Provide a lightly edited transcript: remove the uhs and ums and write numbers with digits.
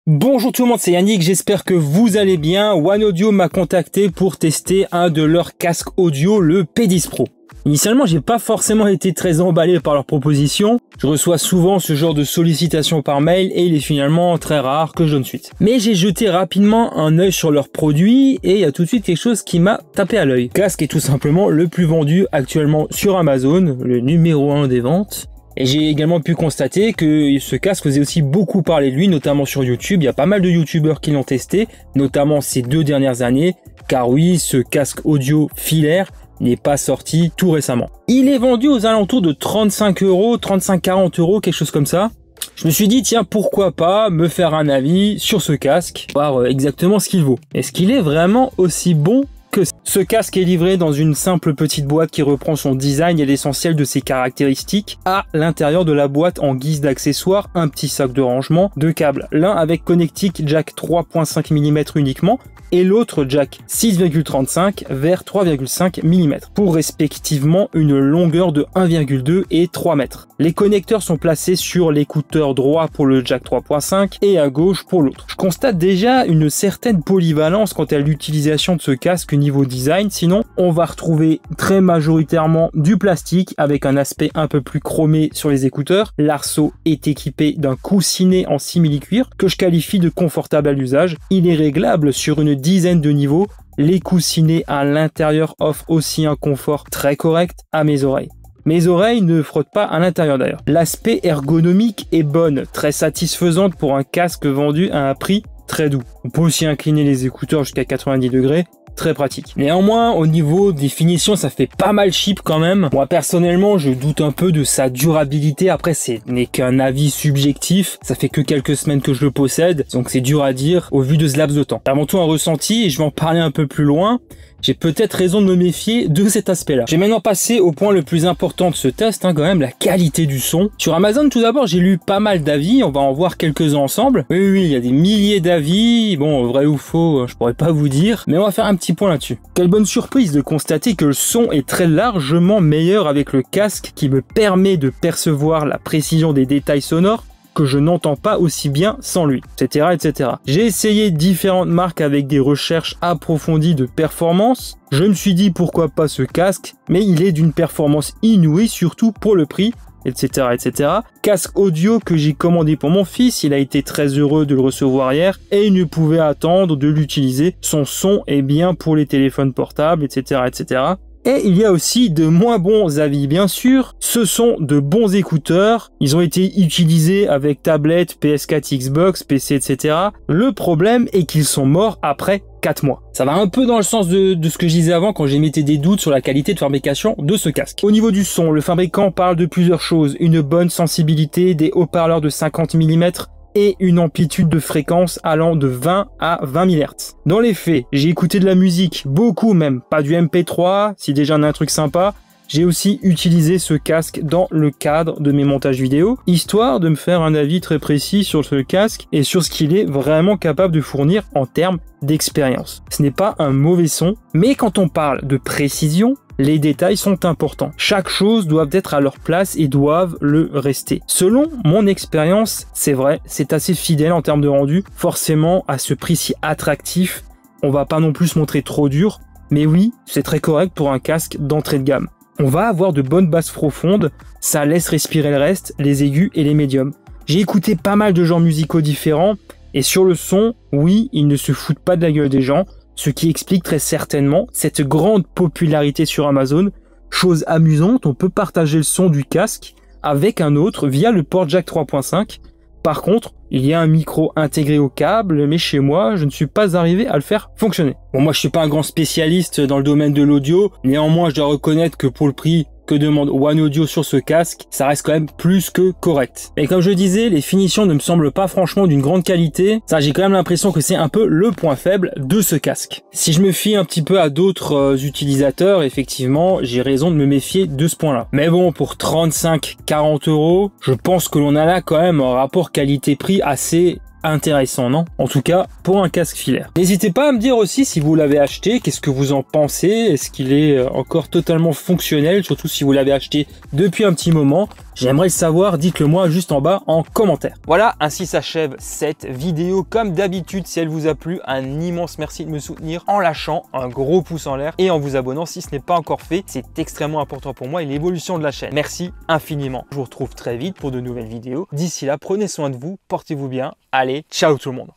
Bonjour tout le monde, c'est Yannick, j'espère que vous allez bien. One Audio m'a contacté pour tester un de leurs casques audio, le P10 Pro. Initialement, j'ai pas forcément été très emballé par leur proposition. Je reçois souvent ce genre de sollicitations par mail et il est finalement très rare que je donne suite. Mais j'ai jeté rapidement un œil sur leurs produits et il y a tout de suite quelque chose qui m'a tapé à l'œil. Le casque est tout simplement le plus vendu actuellement sur Amazon, le numéro 1 des ventes. Et j'ai également pu constater que ce casque faisait aussi beaucoup parler de lui, notamment sur YouTube. Il y a pas mal de youtubeurs qui l'ont testé, notamment ces 2 dernières années. Car oui, ce casque audio filaire n'est pas sorti tout récemment. Il est vendu aux alentours de 35 €, 35-40 €, quelque chose comme ça. Je me suis dit, tiens, pourquoi pas me faire un avis sur ce casque, voir exactement ce qu'il vaut. Est-ce qu'il est vraiment aussi bon ? Ce casque est livré dans une simple petite boîte qui reprend son design et l'essentiel de ses caractéristiques. À l'intérieur de la boîte, en guise d'accessoire, un petit sac de rangement, 2 câbles, l'un avec connectique jack 3.5 mm uniquement et l'autre jack 6,35 vers 3,5 mm pour respectivement une longueur de 1,2 et 3 mètres. Les connecteurs sont placés sur l'écouteur droit pour le jack 3.5 et à gauche pour l'autre. Je constate déjà une certaine polyvalence quant à l'utilisation de ce casque niveau design, sinon on va retrouver très majoritairement du plastique avec un aspect un peu plus chromé sur les écouteurs. L'arceau est équipé d'un coussinet en simili-cuir que je qualifie de confortable à l'usage. Il est réglable sur une dizaine de niveaux. Les coussinets à l'intérieur offrent aussi un confort très correct à mes oreilles. Mes oreilles ne frottent pas à l'intérieur d'ailleurs. L'aspect ergonomique est bonne, très satisfaisante pour un casque vendu à un prix très doux. On peut aussi incliner les écouteurs jusqu'à 90 degrés. Très pratique. Néanmoins, au niveau des finitions, ça fait pas mal cheap quand même. Moi, personnellement, je doute un peu de sa durabilité. Après, ce n'est qu'un avis subjectif. Ça fait que quelques semaines que je le possède. Donc, c'est dur à dire au vu de ce laps de temps. Avant tout, un ressenti, et je vais en parler un peu plus loin. J'ai peut-être raison de me méfier de cet aspect-là. J'ai maintenant passé au point le plus important de ce test, quand même, la qualité du son. Sur Amazon, tout d'abord, j'ai lu pas mal d'avis. On va en voir quelques-uns ensemble. Oui, il y a des milliers d'avis. Bon, vrai ou faux, je pourrais pas vous dire. Mais on va faire un petit point là-dessus. Quelle bonne surprise de constater que le son est très largement meilleur avec le casque qui me permet de percevoir la précision des détails sonores que je n'entends pas aussi bien sans lui, etc., etc. J'ai essayé différentes marques avec des recherches approfondies de performance. Je me suis dit pourquoi pas ce casque, mais il est d'une performance inouïe, surtout pour le prix, etc., etc. Casque audio que j'ai commandé pour mon fils, il a été très heureux de le recevoir hier et il ne pouvait attendre de l'utiliser. Son son est bien pour les téléphones portables, etc., etc. Et il y a aussi de moins bons avis, bien sûr. Ce sont de bons écouteurs. Ils ont été utilisés avec tablette, PS4, Xbox, PC, etc. Le problème est qu'ils sont morts après 4 mois. Ça va un peu dans le sens de ce que je disais avant quand j'émettais des doutes sur la qualité de fabrication de ce casque. Au niveau du son, le fabricant parle de plusieurs choses. Une bonne sensibilité, des haut-parleurs de 50 mm, et une amplitude de fréquence allant de 20 à 20 000 Hz. Dans les faits, j'ai écouté de la musique, beaucoup même, pas du MP3, si déjà on a un truc sympa. J'ai aussi utilisé ce casque dans le cadre de mes montages vidéo, histoire de me faire un avis très précis sur ce casque et sur ce qu'il est vraiment capable de fournir en termes d'expérience. Ce n'est pas un mauvais son, mais quand on parle de précision, les détails sont importants. Chaque chose doit être à leur place et doivent le rester. Selon mon expérience, c'est vrai, c'est assez fidèle en termes de rendu. Forcément, à ce prix si attractif, on va pas non plus se montrer trop dur, mais oui, c'est très correct pour un casque d'entrée de gamme. On va avoir de bonnes basses profondes, ça laisse respirer le reste, les aigus et les médiums. J'ai écouté pas mal de genres musicaux différents, et sur le son, oui, ils ne se foutent pas de la gueule des gens, ce qui explique très certainement cette grande popularité sur Amazon. Chose amusante, on peut partager le son du casque avec un autre via le port jack 3.5. Par contre, il y a un micro intégré au câble, mais chez moi, je ne suis pas arrivé à le faire fonctionner. Bon, moi je suis pas un grand spécialiste dans le domaine de l'audio, néanmoins je dois reconnaître que pour le prix que demande One Audio sur ce casque, ça reste quand même plus que correct. Et comme je disais, les finitions ne me semblent pas franchement d'une grande qualité. Ça, j'ai quand même l'impression que c'est un peu le point faible de ce casque. Si je me fie un petit peu à d'autres utilisateurs, effectivement, j'ai raison de me méfier de ce point-là. Mais bon, pour 35-40 €, je pense que l'on a là quand même un rapport qualité-prix assez intéressant, non? En tout cas, pour un casque filaire. N'hésitez pas à me dire aussi si vous l'avez acheté, qu'est-ce que vous en pensez? Est-ce qu'il est encore totalement fonctionnel? Surtout si vous l'avez acheté depuis un petit moment. J'aimerais le savoir, dites-le moi juste en bas en commentaire. Voilà, ainsi s'achève cette vidéo. Comme d'habitude, si elle vous a plu, un immense merci de me soutenir en lâchant un gros pouce en l'air et en vous abonnant si ce n'est pas encore fait. C'est extrêmement important pour moi et l'évolution de la chaîne. Merci infiniment. Je vous retrouve très vite pour de nouvelles vidéos. D'ici là, prenez soin de vous, portez-vous bien. Allez, ciao tout le monde.